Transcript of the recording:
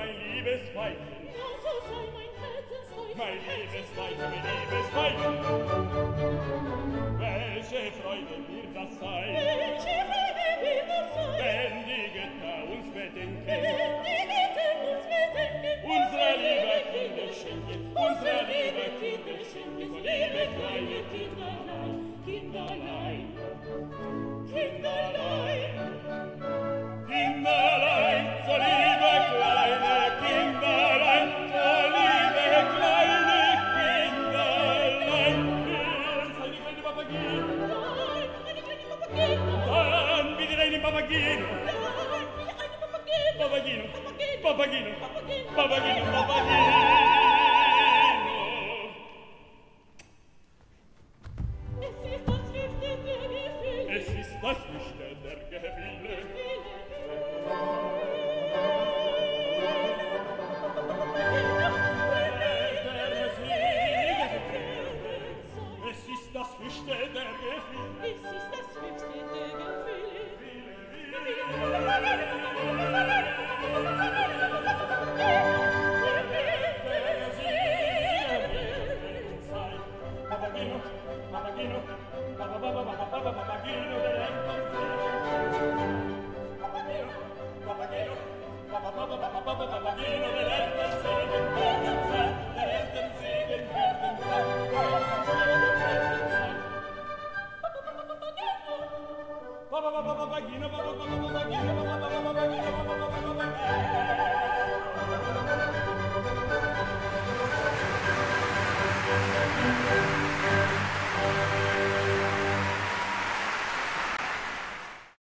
mein liebes Weibchen. Ja, so sei mein Herzensweibchen. Mein liebes Weibchen, mein liebes Weibchen. Welche Freude wird das sein? Welche Freude wird das sein? Wenn die Götter uns bedenken. Wenn die Götter uns bedenken. Unsere liebe Kinder schenken. Unsere liebe Kinder schenken. So liebe kleine Kinderlein. Kinderlein. Kinderlein. Kinderlein. So liebe kleine Kinderlein. So liebe kleine Kinderlein. Eine kleine Papageno. Nein, eine kleine Papageno. Dann wieder eine Papageno. Nein, wieder eine Papageno. Papageno. Papageno. Papageno. Papageno. Papageno. Papageno. Es ist das höchste der Gefühle. Es ist das höchste der Gefühle. Es ist das höchste der Gefühle. Es ist das höchste der Gefühle. Papageno, Papageno, Papageno, Papageno, Papageno, Papageno, Papageno,